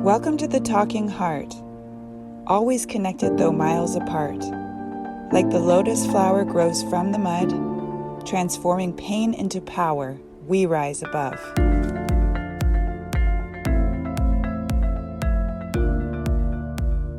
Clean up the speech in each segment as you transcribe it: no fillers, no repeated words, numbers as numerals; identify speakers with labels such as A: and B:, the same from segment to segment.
A: Welcome to the Talking Heart, always connected though miles apart. Like the lotus flower grows from the mud, transforming pain into power, we rise above.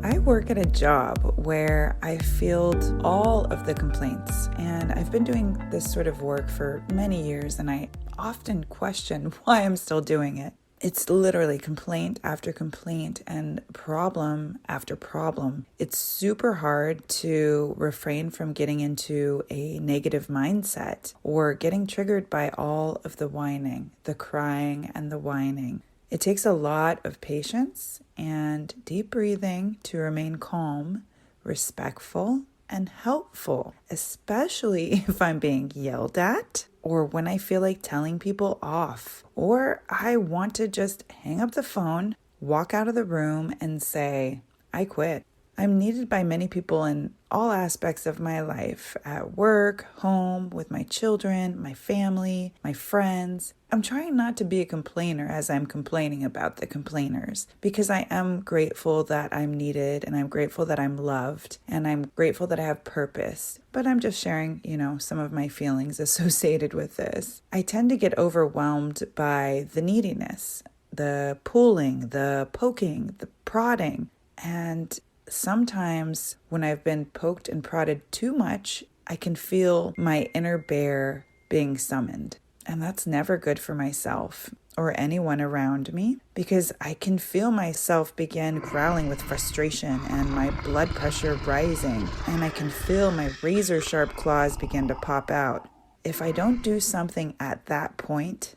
A: I work at a job where I field all of the complaints, and I've been doing this sort of work for many years, and I often question why I'm still doing it. It's literally complaint after complaint and problem after problem. It's super hard to refrain from getting into a negative mindset or getting triggered by all of the whining, the crying and the whining. It takes a lot of patience and deep breathing to remain calm, respectful, and helpful, especially if I'm being yelled at or when I feel like telling people off, or I want to just hang up the phone, walk out of the room and say, I quit. I'm needed by many people in all aspects of my life, at work, home, with my children, my family, my friends. I'm trying not to be a complainer as I'm complaining about the complainers, because I am grateful that I'm needed, and I'm grateful that I'm loved, and I'm grateful that I have purpose. But I'm just sharing, some of my feelings associated with this. I tend to get overwhelmed by the neediness, the pulling, the poking, the prodding, and sometimes when I've been poked and prodded too much, I can feel my inner bear being summoned. And that's never good for myself or anyone around me, because I can feel myself begin growling with frustration and my blood pressure rising, and I can feel my razor sharp claws begin to pop out. If I don't do something at that point,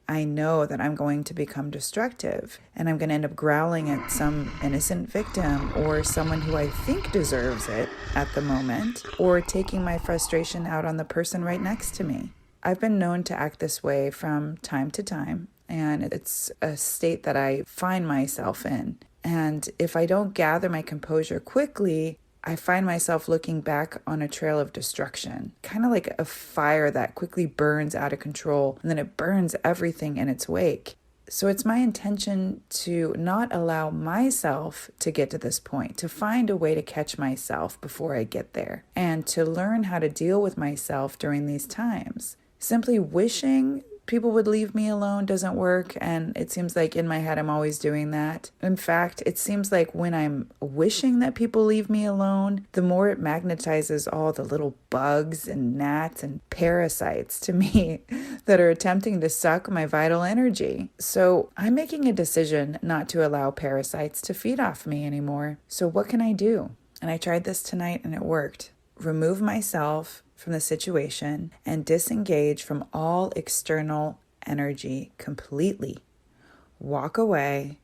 A: I know that I'm going to become destructive, and I'm going to end up growling at some innocent victim or someone who I think deserves it at the moment, or taking my frustration out on the person right next to me. I've been known to act this way from time to time, and it's a state that I find myself in. And if I don't gather my composure quickly, I find myself looking back on a trail of destruction, kind of like a fire that quickly burns out of control, and then it burns everything in its wake. So it's my intention to not allow myself to get to this point, to find a way to catch myself before I get there, and to learn how to deal with myself during these times. Simply wishing people would leave me alone doesn't work, and it seems like in my head I'm always doing that. In fact, it seems like when I'm wishing that people leave me alone, the more it magnetizes all the little bugs and gnats and parasites to me that are attempting to suck my vital energy. So I'm making a decision not to allow parasites to feed off me anymore. So what can I do? And I tried this tonight and it worked. Remove myself from the situation and disengage from all external energy completely. Walk away,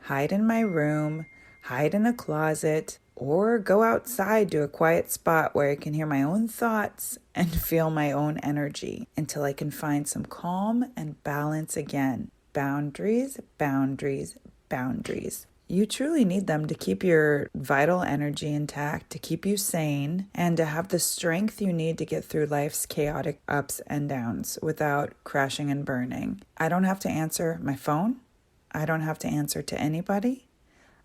A: hide in my room, hide in a closet, or go outside to a quiet spot where I can hear my own thoughts and feel my own energy until I can find some calm and balance again. Boundaries, boundaries, boundaries. You truly need them to keep your vital energy intact, to keep you sane, and to have the strength you need to get through life's chaotic ups and downs without crashing and burning. I don't have to answer my phone. I don't have to answer to anybody.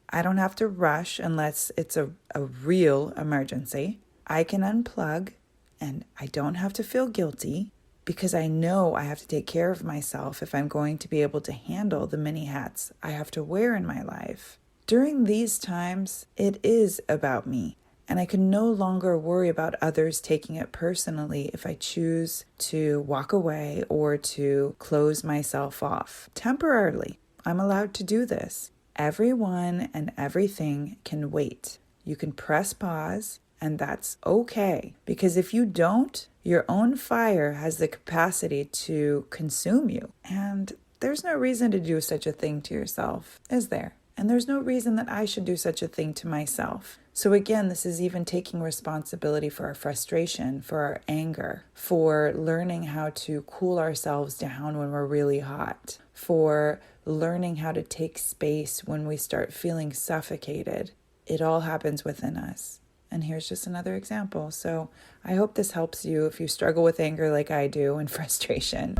A: I don't have to rush unless it's a real emergency. I can unplug, and I don't have to feel guilty, because I know I have to take care of myself if I'm going to be able to handle the many hats I have to wear in my life. During these times, it is about me, and I can no longer worry about others taking it personally if I choose to walk away or to close myself off. Temporarily, I'm allowed to do this. Everyone and everything can wait. You can press pause, and that's okay, because if you don't, your own fire has the capacity to consume you. And there's no reason to do such a thing to yourself, is there? And there's no reason that I should do such a thing to myself. So again, this is even taking responsibility for our frustration, for our anger, for learning how to cool ourselves down when we're really hot, for learning how to take space when we start feeling suffocated. It all happens within us. And here's just another example. So I hope this helps you if you struggle with anger like I do and frustration.